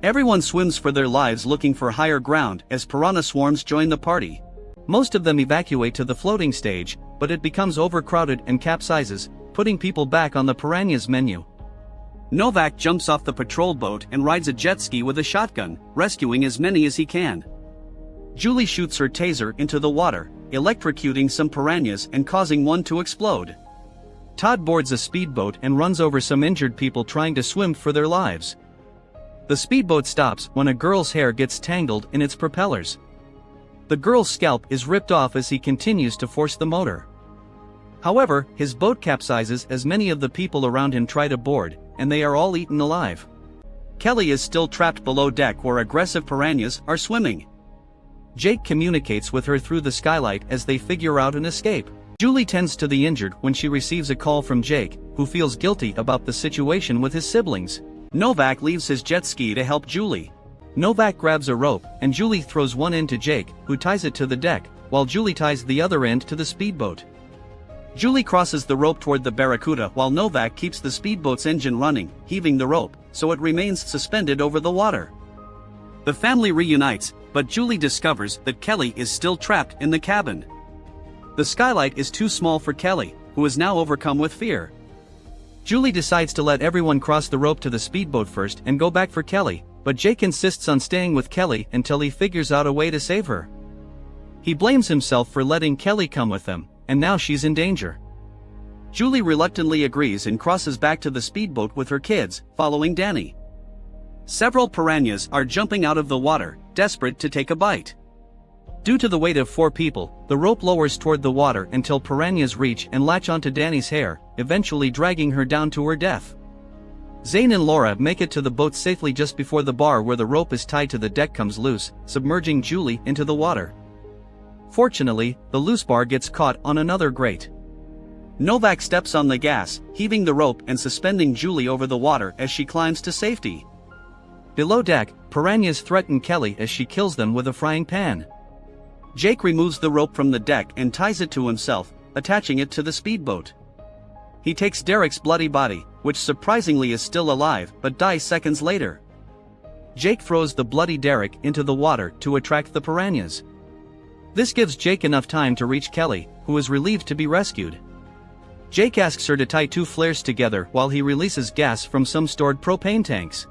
Everyone swims for their lives looking for higher ground as piranha swarms join the party. Most of them evacuate to the floating stage, but it becomes overcrowded and capsizes, putting people back on the Piranhas menu. Novak jumps off the patrol boat and rides a jet ski with a shotgun, rescuing as many as he can. Julie shoots her taser into the water, electrocuting some piranhas and causing one to explode. Todd boards a speedboat and runs over some injured people trying to swim for their lives. The speedboat stops when a girl's hair gets tangled in its propellers. The girl's scalp is ripped off as he continues to force the motor. However, his boat capsizes as many of the people around him try to board, and they are all eaten alive. Kelly is still trapped below deck where aggressive piranhas are swimming. Jake communicates with her through the skylight as they figure out an escape. Julie tends to the injured when she receives a call from Jake, who feels guilty about the situation with his siblings. Novak leaves his jet ski to help Julie. Novak grabs a rope, and Julie throws one end to Jake, who ties it to the deck, while Julie ties the other end to the speedboat. Julie crosses the rope toward the Barracuda while Novak keeps the speedboat's engine running, heaving the rope, so it remains suspended over the water. The family reunites, but Julie discovers that Kelly is still trapped in the cabin. The skylight is too small for Kelly, who is now overcome with fear. Julie decides to let everyone cross the rope to the speedboat first and go back for Kelly, but Jake insists on staying with Kelly until he figures out a way to save her. He blames himself for letting Kelly come with them, and now she's in danger. Julie reluctantly agrees and crosses back to the speedboat with her kids, following Danny. Several piranhas are jumping out of the water, desperate to take a bite. Due to the weight of 4 people, the rope lowers toward the water until piranhas reach and latch onto Danny's hair, eventually dragging her down to her death. Zane and Laura make it to the boat safely just before the bar where the rope is tied to the deck comes loose, submerging Julie into the water. Fortunately, the loose bar gets caught on another grate. Novak steps on the gas, heaving the rope and suspending Julie over the water as she climbs to safety. Below deck, piranhas threaten Kelly as she kills them with a frying pan. Jake removes the rope from the deck and ties it to himself, attaching it to the speedboat. He takes Derek's bloody body, which surprisingly is still alive but dies seconds later. Jake throws the bloody Derek into the water to attract the piranhas. This gives Jake enough time to reach Kelly, who is relieved to be rescued. Jake asks her to tie 2 flares together while he releases gas from some stored propane tanks.